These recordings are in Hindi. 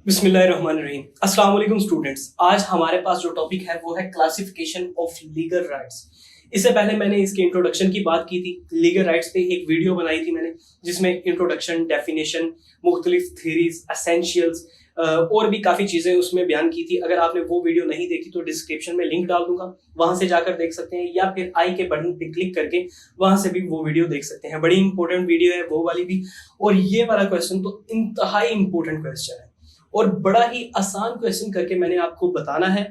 बिस्मिल्लाहिर्रहमानिर्रहीम। अस्सलाम वालेकुम स्टूडेंट्स। आज हमारे पास जो टॉपिक है वो है क्लासिफिकेशन ऑफ लीगल राइट्स। इससे पहले मैंने इसके इंट्रोडक्शन की बात की थी। लीगल राइट्स पे एक वीडियो बनाई थी मैंने, जिसमें इंट्रोडक्शन, डेफिनेशन, मुख्तलिफ थ्योरीज, एसेंशियल्स और भी काफ़ी चीज़ें उसमें बयान की थी। अगर आपने वो वीडियो नहीं देखी तो डिस्क्रिप्शन में लिंक डाल दूंगा, वहां से जाकर देख सकते हैं, या फिर आई के बटन पे क्लिक करके वहां से भी वो वीडियो देख सकते हैं। बड़ी इंपॉर्टेंट वीडियो है वो वाली भी। और ये वाला क्वेश्चन तो इंतहाई इंपॉर्टेंट क्वेश्चन है और बड़ा ही आसान क्वेश्चन करके मैंने आपको बताना है।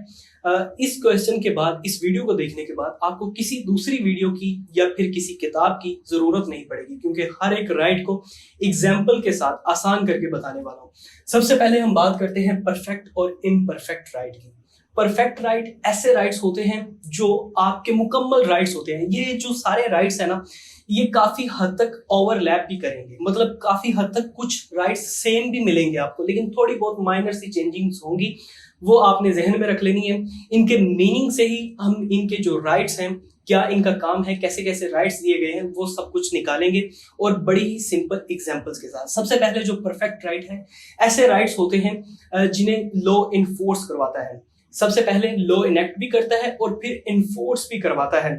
इस क्वेश्चन के बाद, इस वीडियो को देखने के बाद आपको किसी दूसरी वीडियो की या फिर किसी किताब की जरूरत नहीं पड़ेगी, क्योंकि हर एक राइट को एग्जाम्पल के साथ आसान करके बताने वाला हूं। सबसे पहले हम बात करते हैं परफेक्ट और इम्परफेक्ट राइट की। परफेक्ट राइट ऐसे राइट्स होते हैं जो आपके मुकम्मल राइट्स होते हैं। ये जो सारे राइट्स है ना, ये काफी हद तक ओवरलैप भी करेंगे, मतलब काफी हद तक कुछ राइट्स सेम भी मिलेंगे आपको, लेकिन थोड़ी बहुत माइनर सी चेंजिंग्स होंगी, वो आपने जहन में रख लेनी है। इनके मीनिंग से ही हम इनके जो राइट्स हैं, क्या इनका काम है, कैसे कैसे राइट्स दिए गए हैं, वो सब कुछ निकालेंगे और बड़ी ही सिंपल एग्जांपल्स के साथ। सबसे पहले जो परफेक्ट राइट है, ऐसे राइट्स होते हैं जिन्हें लॉ इन्फोर्स करवाता है। सबसे पहले लॉ इनेक्ट भी करता है और फिर इन्फोर्स भी करवाता है।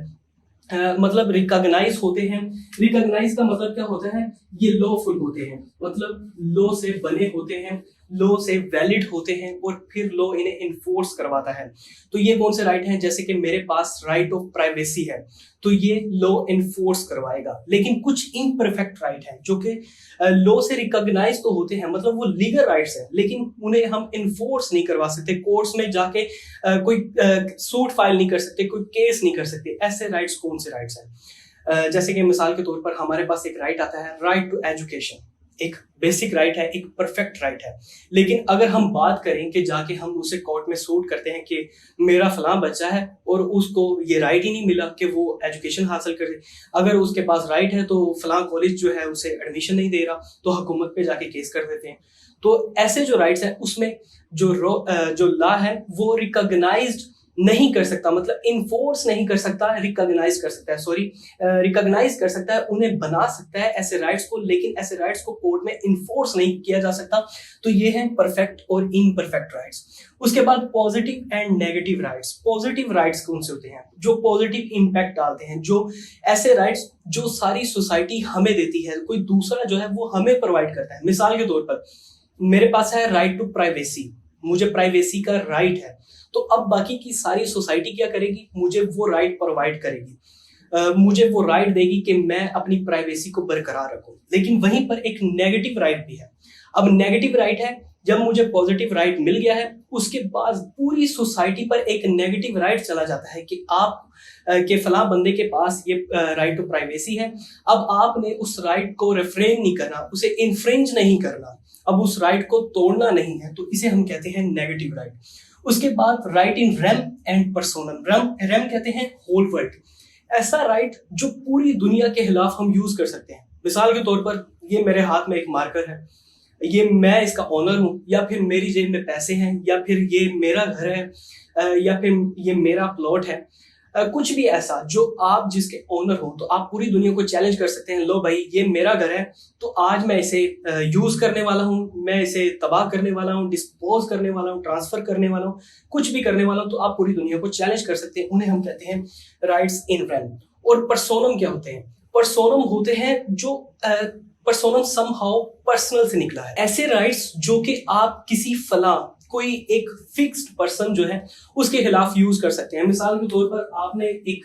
मतलब रिकॉग्नाइज होते हैं। रिकॉग्नाइज का मतलब क्या होता है? ये लॉफुल होते हैं, मतलब लॉ से बने होते हैं, लॉ से वैलिड होते हैं और फिर लॉ इन्हें इन्फोर्स करवाता है। तो ये कौन से राइट हैं? जैसे कि मेरे पास राइट ऑफ प्राइवेसी है, तो ये लॉ इन्फोर्स करवाएगा। लेकिन कुछ इम्परफेक्ट राइट हैं जो कि लॉ से रिकॉग्नाइज तो होते हैं, मतलब वो लीगल राइट्स हैं, लेकिन उन्हें हम इन्फोर्स नहीं करवा सकते। कोर्ट्स में जाके कोई सूट फाइल नहीं कर सकते, कोई केस नहीं कर सकते। ऐसे राइट्स कौन से राइट्स हैं? जैसे कि मिसाल के तौर पर हमारे पास एक राइट आता है, राइट टू एजुकेशन। एक बेसिक राइट है, एक परफेक्ट राइट है। लेकिन अगर हम बात करें कि जाके हम उसे कोर्ट में सूट करते हैं कि मेरा फलां बच्चा है और उसको ये राइट ही नहीं मिला कि वो एजुकेशन हासिल करे, अगर उसके पास राइट है तो फलां कॉलेज जो है उसे एडमिशन नहीं दे रहा, तो हुकूमत पे जाके केस कर देते हैं। तो ऐसे जो राइट्स हैं उसमें जो लॉ है वो रिकॉग्नाइज्ड नहीं कर सकता, मतलब इन्फोर्स नहीं कर सकता, रिकॉग्नाइज कर सकता है, रिकॉग्नाइज कर सकता है, उन्हें बना सकता है ऐसे राइट्स को, लेकिन ऐसे राइट्स को कोर्ट में इन्फोर्स नहीं किया जा सकता। तो ये हैं परफेक्ट और इम्परफेक्ट राइट्स। उसके बाद positive and negative rights. Positive rights कौन से होते हैं? जो पॉजिटिव इम्पैक्ट डालते हैं, जो ऐसे राइट्स जो सारी सोसाइटी हमें देती है, कोई दूसरा जो है वो हमें प्रोवाइड करता है। मिसाल के तौर पर मेरे पास है राइट टू प्राइवेसी, मुझे प्राइवेसी का राइट है, तो अब बाकी की सारी सोसाइटी क्या करेगी? मुझे वो राइट प्रोवाइड करेगी, मुझे वो राइट देगी कि मैं अपनी प्राइवेसी को बरकरार रखूं। लेकिन वहीं पर एक नेगेटिव राइट भी है। अब नेगेटिव राइट है, जब मुझे पॉजिटिव राइट मिल गया है, उसके बाद पूरी सोसाइटी पर एक नेगेटिव राइट चला जाता है कि आप के फलां बंदे के पास ये राइट टू प्राइवेसी है। अब आपने उस राइट को रिफ्रेन नहीं करना, उसे इन्फ्रिंज नहीं करना, अब उस राइट को तोड़ना नहीं है, तो इसे हम कहते हैं नेगेटिव राइट। उसके बाद right in rem and personam. Rem कहते हैं होल वर्ल्ड, ऐसा राइट जो पूरी दुनिया के खिलाफ हम यूज कर सकते हैं। मिसाल के तौर पर ये मेरे हाथ में एक मार्कर है, ये मैं इसका ऑनर हूं, या फिर मेरी जेब में पैसे हैं, या फिर ये मेरा घर है, या फिर ये मेरा प्लॉट है, कुछ भी ऐसा जो आप जिसके ऑनर हो, तो आप पूरी दुनिया को चैलेंज कर सकते हैं, लो भाई ये मेरा घर है, तो आज मैं इसे यूज करने वाला हूं, मैं इसे तबाह करने वाला हूं, डिस्पोज करने वाला हूं, ट्रांसफर करने वाला हूं, कुछ भी करने वाला हूं, तो आप पूरी दुनिया को चैलेंज कर सकते हैं। उन्हें हम कहते हैं राइट्स इन रेम। और पर्सोनम क्या होते हैं? पर्सोनम होते हैं जो पर्सोनम समहाउ पर्सनल से निकला है। ऐसे राइट्स जो कि आप किसी फला कोई एक फिक्स्ड पर्सन जो है उसके खिलाफ यूज कर सकते हैं। मिसाल के तौर पर आपने एक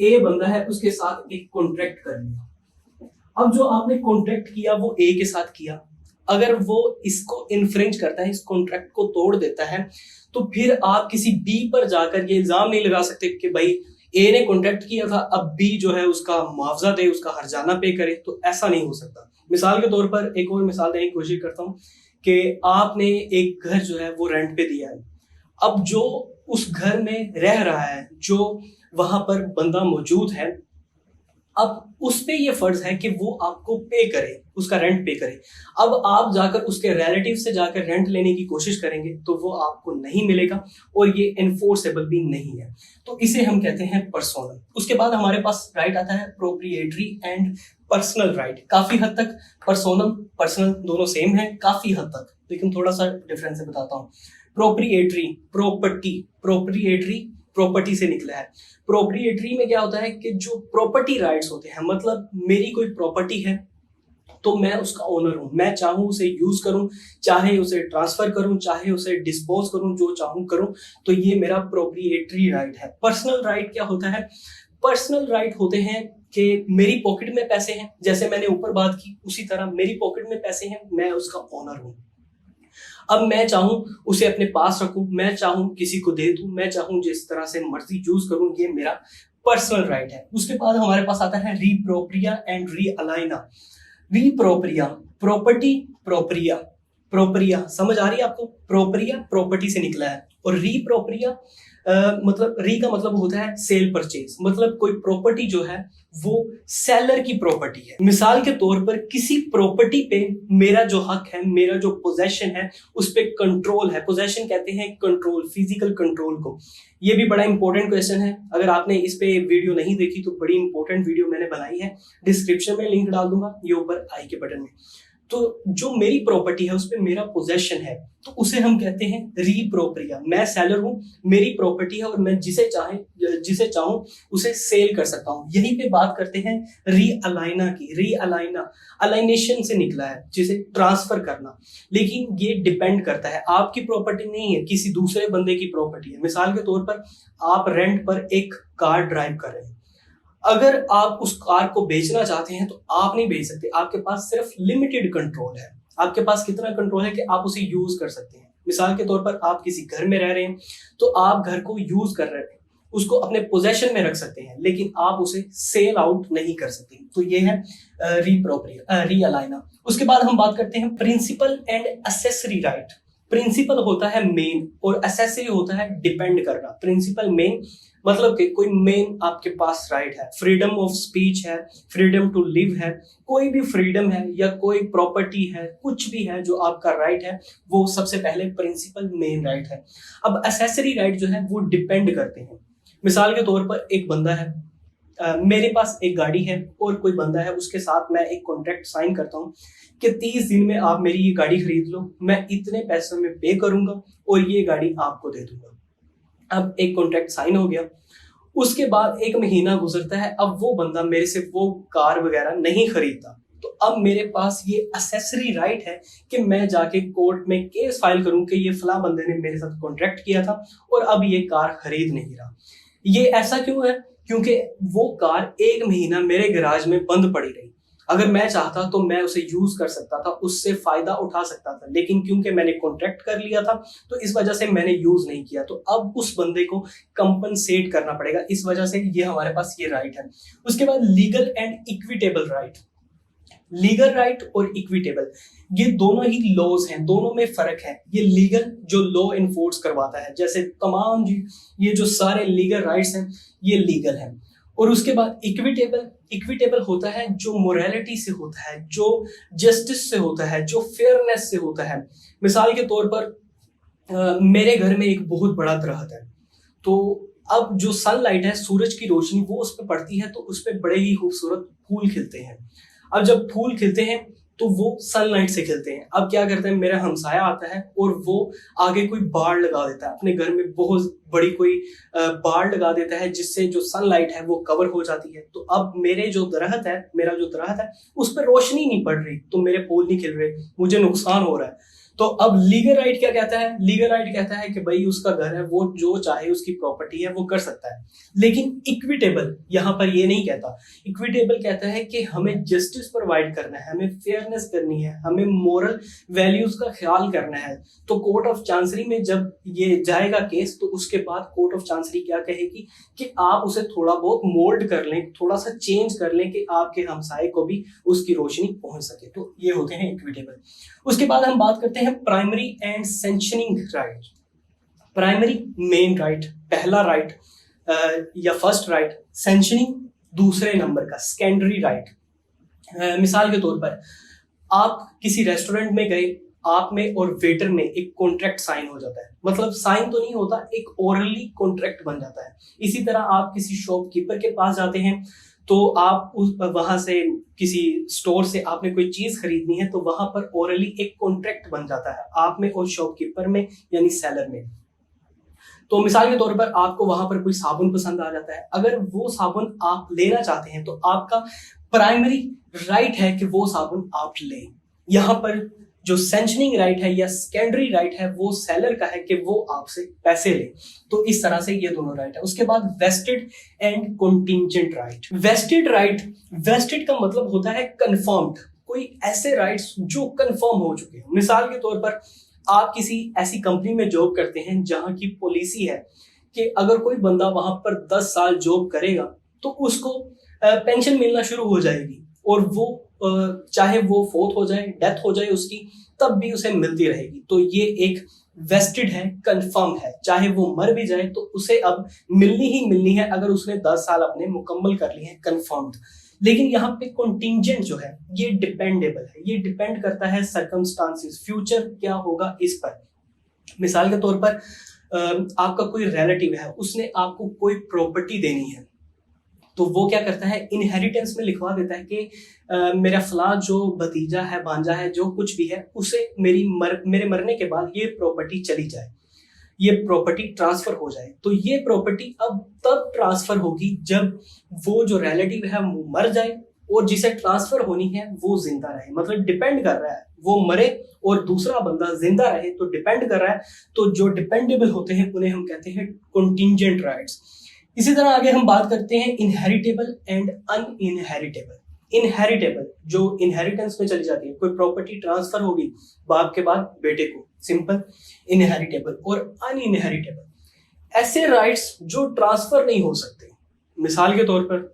ए बंदा है, उसके साथ एक कॉन्ट्रैक्ट कर लिया। अब जो आपने कॉन्ट्रैक्ट किया वो ए के साथ किया, अगर वो इसको इन्फ्रिंज करता है, इस कॉन्ट्रैक्ट को तोड़ देता है, तो फिर आप किसी बी पर जाकर ये इल्जाम नहीं लगा सकते कि भाई ए ने कॉन्ट्रैक्ट किया था, अब बी जो है उसका मुआवजा दे, उसका हर्जाना पे करे। तो ऐसा नहीं हो सकता। मिसाल के तौर पर एक और मिसाल देने की कोशिश करता हूँ कि आपने एक घर जो है वो रेंट पे दिया है। अब जो उस घर में रह रहा है, जो वहां पर बंदा मौजूद है, अब उस पे ये फर्ज है कि वो आपको पे करे, उसका रेंट पे करे। अब आप जाकर उसके रिलेटिव से जाकर रेंट लेने की कोशिश करेंगे तो वो आपको नहीं मिलेगा और ये एनफोर्सेबल भी नहीं है, तो इसे हम कहते हैं पर्सोनल। उसके बाद हमारे पास राइट आता है प्रोप्रिएटरी एंड पर्सनल राइट। काफी हद तक पर्सोनल पर्सनल दोनों सेम है, काफी हद तक, लेकिन थोड़ा सा डिफरेंस है, बताता हूँ। प्रोप्रिएटरी, प्रॉपर्टी से निकला है। प्रोप्रिएटरी में क्या होता है कि जो प्रॉपर्टी राइट्स होते हैं, मतलब मेरी कोई प्रॉपर्टी है तो मैं उसका ओनर हूं, मैं चाहूं उसे यूज करूं, चाहे उसे ट्रांसफर करूं, चाहे उसे डिस्पोज करूं, जो चाहूं करूं, तो ये मेरा प्रोप्रिएटरी राइट है। पर्सनल राइट क्या होता है? पर्सनल राइट होते हैं कि मेरी पॉकेट में पैसे हैं, जैसे मैंने ऊपर बात की उसी तरह मेरी पॉकेट में पैसे हैं, मैं उसका ओनर हूं। अब मैं चाहूं उसे अपने पास रखूं, मैं चाहूं किसी को दे दूं, मैं चाहूं जिस तरह से मर्जी यूज करूं, ये मेरा पर्सनल राइट है। उसके बाद हमारे पास आता है रीप्रोप्रिया एंड रीअलाइना। रीप्रोप्रिया, प्रॉपर्टी, प्रोप्रिया समझ आ रही है आपको? प्रोप्रिया प्रॉपर्टी से निकला है, और रीप्रोप्रिया मतलब री का मतलब होता है सेल परचेज, मतलब कोई प्रॉपर्टी जो है वो सेलर की प्रॉपर्टी है। मिसाल के तौर पर किसी प्रॉपर्टी पे मेरा जो हक है, मेरा जो पोजेशन है, उस पे कंट्रोल है। पोजेशन कहते हैं कंट्रोल, फिजिकल कंट्रोल को। ये भी बड़ा इंपॉर्टेंट क्वेश्चन है, अगर आपने इस पे वीडियो नहीं देखी तो बड़ी इंपॉर्टेंट वीडियो मैंने बनाई है, डिस्क्रिप्शन में लिंक डाल दूंगा, ये ऊपर आई के बटन में। तो जो मेरी प्रॉपर्टी है उस पे मेरा पोजेशन है, तो उसे हम कहते हैं रीप्रोप्रिया। मैं सेलर हूं, मेरी प्रॉपर्टी है, और मैं जिसे चाहूं उसे सेल कर सकता हूं। यहीं पे बात करते हैं रीअलाइना की। रीअलाइना अलाइनेशन से निकला है, जिसे ट्रांसफर करना, लेकिन ये डिपेंड करता है, आपकी प्रॉपर्टी नहीं है, किसी दूसरे बंदे की प्रॉपर्टी है। मिसाल के तौर पर आप रेंट पर एक कार ड्राइव कर रहे हैं, अगर आप उस कार को बेचना चाहते हैं तो आप नहीं बेच सकते, आपके पास सिर्फ लिमिटेड कंट्रोल है। आपके पास कितना कंट्रोल है कि आप उसे यूज कर सकते हैं। मिसाल के तौर पर आप किसी घर में रह रहे हैं, तो आप घर को यूज कर रहे हैं, उसको अपने पोजेशन में रख सकते हैं, लेकिन आप उसे सेल आउट नहीं कर सकते। तो ये है रीअलाइना। उसके बाद हम बात करते हैं principal and accessory right. Principal होता है मेन, और एसेसरी होता है डिपेंड करना। प्रिंसिपल मेन मतलब कि कोई मेन आपके पास राइट है, फ्रीडम ऑफ स्पीच है, फ्रीडम टू लिव है, कोई भी फ्रीडम है या कोई प्रॉपर्टी है, कुछ भी है जो आपका राइट है, वो सबसे पहले प्रिंसिपल मेन राइट है। अब एसेसरी राइट जो है वो डिपेंड करते हैं। मिसाल के तौर पर एक बंदा है, मेरे पास एक गाड़ी है, और कोई बंदा है, उसके साथ मैं एक कॉन्ट्रैक्ट साइन करता हूँ कि 30 दिन में आप मेरी ये गाड़ी खरीद लो, मैं इतने पैसों में पे करूंगा और ये गाड़ी आपको दे दूंगा। अब एक कॉन्ट्रैक्ट साइन हो गया, उसके बाद 1 महीना गुजरता है, अब वो बंदा मेरे से वो कार वगैरह नहीं खरीदता, तो अब मेरे पास ये एसेसरी राइट है कि मैं जाके कोर्ट में केस फाइल करूं कि ये फला बंदे ने मेरे साथ कॉन्ट्रैक्ट किया था और अब ये कार खरीद नहीं रहा। ये ऐसा क्यों है? क्योंकि वो कार 1 महीना मेरे गैराज में बंद पड़ी रही। अगर मैं चाहता तो मैं उसे यूज कर सकता था, उससे फायदा उठा सकता था, लेकिन क्योंकि मैंने कॉन्ट्रैक्ट कर लिया था तो इस वजह से मैंने यूज नहीं किया, तो अब उस बंदे को कंपनसेट करना पड़ेगा। इस वजह से ये हमारे पास ये राइट है। उसके बाद legal and equitable right. Legal right और इक्विटेबल, ये दोनों ही लॉज हैं, दोनों में फर्क है। ये लीगल जो लॉ इन्फोर्स करवाता है, जैसे तमाम ये जो सारे लीगल राइट्स हैं ये लीगल हैं। और उसके बाद इक्विटेबल होता है जो मोरालिटी से होता है, जो जस्टिस से होता है, जो फेयरनेस से होता है। मिसाल के तौर पर मेरे घर में एक बहुत बड़ा दरख्त है, तो अब जो सनलाइट है, सूरज की रोशनी, वो उस पर पड़ती है तो उस पर बड़े ही खूबसूरत फूल खिलते हैं। अब जब फूल खिलते हैं तो वो सनलाइट से खिलते हैं। अब क्या करते हैं, मेरा हमसाया आता है और वो आगे कोई बाड़ लगा देता है, अपने घर में बहुत बड़ी कोई बाड़ लगा देता है, जिससे जो सनलाइट है वो कवर हो जाती है। तो अब मेरा जो दरख्त है उस पर रोशनी नहीं पड़ रही, तो मेरे फूल नहीं खिल रहे, मुझे नुकसान हो रहा है। तो अब लीगल राइट क्या कहता है? लीगल राइट कहता है कि भाई उसका घर है, वो जो चाहे उसकी प्रॉपर्टी है वो कर सकता है। लेकिन इक्विटेबल यहाँ पर ये नहीं कहता। इक्विटेबल कहता है कि हमें जस्टिस प्रोवाइड करना है, हमें फेयरनेस करनी है, हमें मोरल वैल्यूज का ख्याल करना है। तो कोर्ट ऑफ चांसरी में जब ये जाएगा केस, तो उसके बाद कोर्ट ऑफ चांसरी क्या कहेगी कि आप उसे थोड़ा बहुत मोल्ड कर लें, थोड़ा सा चेंज कर लें कि आपके हमसाये को भी उसकी रोशनी पहुंच सके। तो ये होते हैं इक्विटेबल। उसके बाद हम बात करते हैं primary and sanctioning right. Primary main right, पहला राइट या फर्स्ट राइट, सैंक्शनिंग दूसरे नंबर का, सेकेंडरी राइट। मिसाल के तौर पर आप किसी रेस्टोरेंट में गए, आप में और वेटर में एक कॉन्ट्रैक्ट साइन हो जाता है, मतलब साइन तो नहीं होता, एक ओरली कॉन्ट्रैक्ट बन जाता है। इसी तरह आप किसी शॉपकीपर के पास जाते हैं तो आप वहां से किसी स्टोर से आपने कोई चीज खरीदनी है तो वहां पर ओरली एक कॉन्ट्रैक्ट बन जाता है आप में और शॉपकीपर में यानी सेलर में। तो मिसाल के तौर पर आपको वहां पर कोई साबुन पसंद आ जाता है, अगर वो साबुन आप लेना चाहते हैं तो आपका प्राइमरी राइट है कि वो साबुन आप लें। यहाँ पर जो सैंक्शनिंग राइट है या सेकेंडरी राइट है वो सेलर का है कि वो आपसे पैसे ले। तो इस तरह से ये दोनों राइट है। उसके बाद vested and contingent right. Vested का मतलब होता है कंफर्म्ड, कोई ऐसे राइट्स जो कंफर्म हो चुके हैं। मिसाल के तौर पर आप किसी ऐसी कंपनी में जॉब करते हैं जहां की पॉलिसी है कि अगर कोई बंदा वहां पर 10 साल जॉब करेगा तो उसको पेंशन मिलना शुरू हो जाएगी और वो चाहे वो फोर्थ हो जाए, डेथ हो जाए उसकी, तब भी उसे मिलती रहेगी। तो ये एक वेस्टेड है, कंफर्म है, चाहे वो मर भी जाए तो उसे अब मिलनी ही मिलनी है अगर उसने 10 साल अपने मुकम्मल कर लिए हैं, कंफर्म्ड। लेकिन यहाँ पे कॉन्टिंजेंट जो है ये डिपेंडेबल है, ये डिपेंड करता है सर्कमस्टांसिस, फ्यूचर क्या होगा इस पर। मिसाल के तौर पर आपका कोई रिलेटिव है, उसने आपको कोई प्रॉपर्टी देनी है तो वो क्या करता है, इनहेरिटेंस में लिखवा देता है कि मेरा फला जो भतीजा है, भांजा है, जो कुछ भी है, उसे मेरे मरने के बाद ये प्रॉपर्टी चली जाए, ये प्रॉपर्टी ट्रांसफर हो जाए। तो ये प्रॉपर्टी अब तब ट्रांसफर होगी जब वो जो रिलेटिव है वो मर जाए और जिसे ट्रांसफर होनी है वो जिंदा रहे। मतलब डिपेंड कर रहा है, वो मरे और दूसरा बंदा जिंदा रहे तो डिपेंड कर रहा है। तो जो डिपेंडेबल होते हैं उन्हें हम कहते हैं कॉन्टिंजेंट राइट्स। इसी तरह आगे हम बात करते हैं इनहेरिटेबल एंड अनइनहेरिटेबल। इनहेरिटेबल जो इनहेरिटेंस में चली जाती है, कोई प्रॉपर्टी ट्रांसफर होगी बाप के बाद बेटे को, सिंपल इनहेरिटेबल। और अनइनहेरिटेबल ऐसे राइट्स जो ट्रांसफर नहीं हो सकते। मिसाल के तौर पर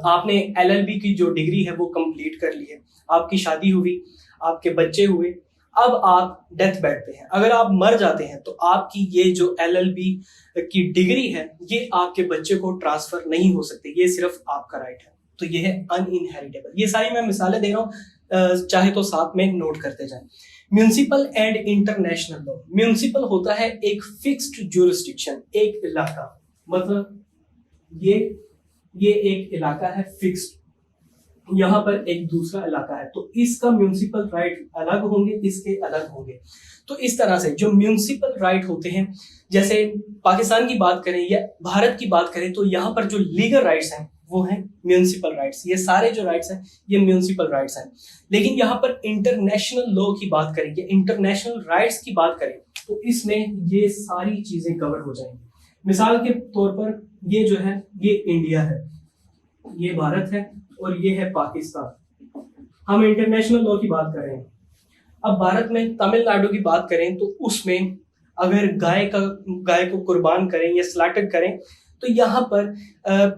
आपने LLB की जो डिग्री है वो कंप्लीट कर ली है, आपकी शादी हुई, आपके बच्चे हुए, अब आप डेथ बेड पे हैं, अगर आप मर जाते हैं तो आपकी ये जो LLB की डिग्री है ये आपके बच्चे को ट्रांसफर नहीं हो सकती, ये सिर्फ आपका राइट है। तो ये है अनइनहेरिटेबल। ये सारी मैं मिसालें दे रहा हूँ, चाहे तो साथ में नोट करते जाएं। Municipal and international law. Municipal होता है एक फिक्स्ड ज्यूरिसडिक्शन, एक इलाका, मतलब ये एक इलाका है फिक्स्ड, यहाँ पर एक दूसरा इलाका है तो इसका म्यूनिसिपल राइट अलग होंगे, इसके अलग होंगे। तो इस तरह से जो म्यूनिसिपल राइट होते हैं, जैसे पाकिस्तान की बात करें या भारत की बात करें तो यहाँ पर जो लीगल राइट्स हैं वो हैं म्यूनिसिपल राइट्स। ये सारे जो राइट्स हैं ये म्यूनिसिपल राइट्स हैं। लेकिन यहाँ पर इंटरनेशनल लॉ की बात करें या इंटरनेशनल राइट्स की बात करें तो इसमें ये सारी चीजें कवर हो जाएंगी। मिसाल के तौर पर ये जो है ये इंडिया है, ये भारत है और ये है पाकिस्तान। हम इंटरनेशनल लॉ की बात कर रहे हैं। अब भारत में तमिलनाडु की बात करें तो उसमें अगर गाय को कुर्बान करें या स्लॉटर करें तो यहाँ पर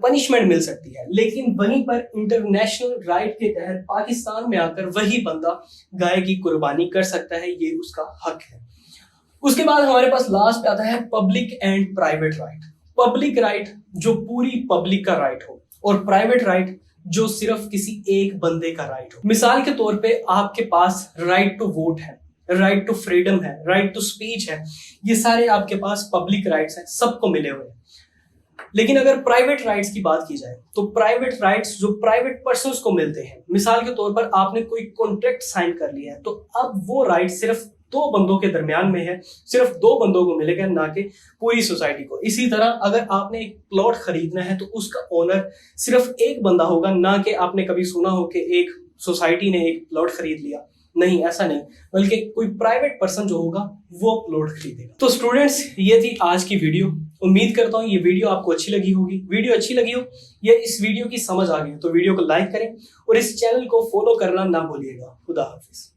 पनिशमेंट मिल सकती है। लेकिन वहीं पर इंटरनेशनल राइट के तहत पाकिस्तान में आकर वही बंदा गाय की कुर्बानी कर सकता है, ये उसका हक है। उसके बाद हमारे पास लास्ट पे आता है public and private right. Public right जो पूरी पब्लिक का राइट हो और प्राइवेट राइट जो सिर्फ किसी एक बंदे का राइट हो। मिसाल के तौर पे आपके पास राइट टू वोट है, राइट टू फ्रीडम है, राइट टू स्पीच है, ये सारे आपके पास पब्लिक राइट्स हैं, सबको मिले हुए हैं। लेकिन अगर प्राइवेट राइट्स की बात की जाए तो प्राइवेट राइट्स जो प्राइवेट पर्सन्स को मिलते हैं, मिसाल के तौर पर आपने कोई कॉन्ट्रैक्ट साइन कर लिया है तो अब वो राइट सिर्फ 2 बंदों के दरमियान में है, सिर्फ 2 बंदों को मिलेगा, ना कि पूरी सोसाइटी को। इसी तरह अगर आपने एक प्लॉट खरीदना है तो उसका ओनर सिर्फ एक बंदा होगा, ना कि आपने कभी सुना हो कि एक सोसाइटी ने एक प्लॉट खरीद लिया। नहीं, ऐसा नहीं, बल्कि कोई प्राइवेट पर्सन जो होगा वो प्लॉट खरीदेगा। तो स्टूडेंट्स, ये थी आज की वीडियो। उम्मीद करता हूँ ये वीडियो आपको अच्छी लगी होगी। वीडियो अच्छी लगी हो या इस वीडियो की समझ आ गई तो वीडियो को लाइक करें और इस चैनल को फॉलो करना ना भूलिएगा। खुदा हाफिज।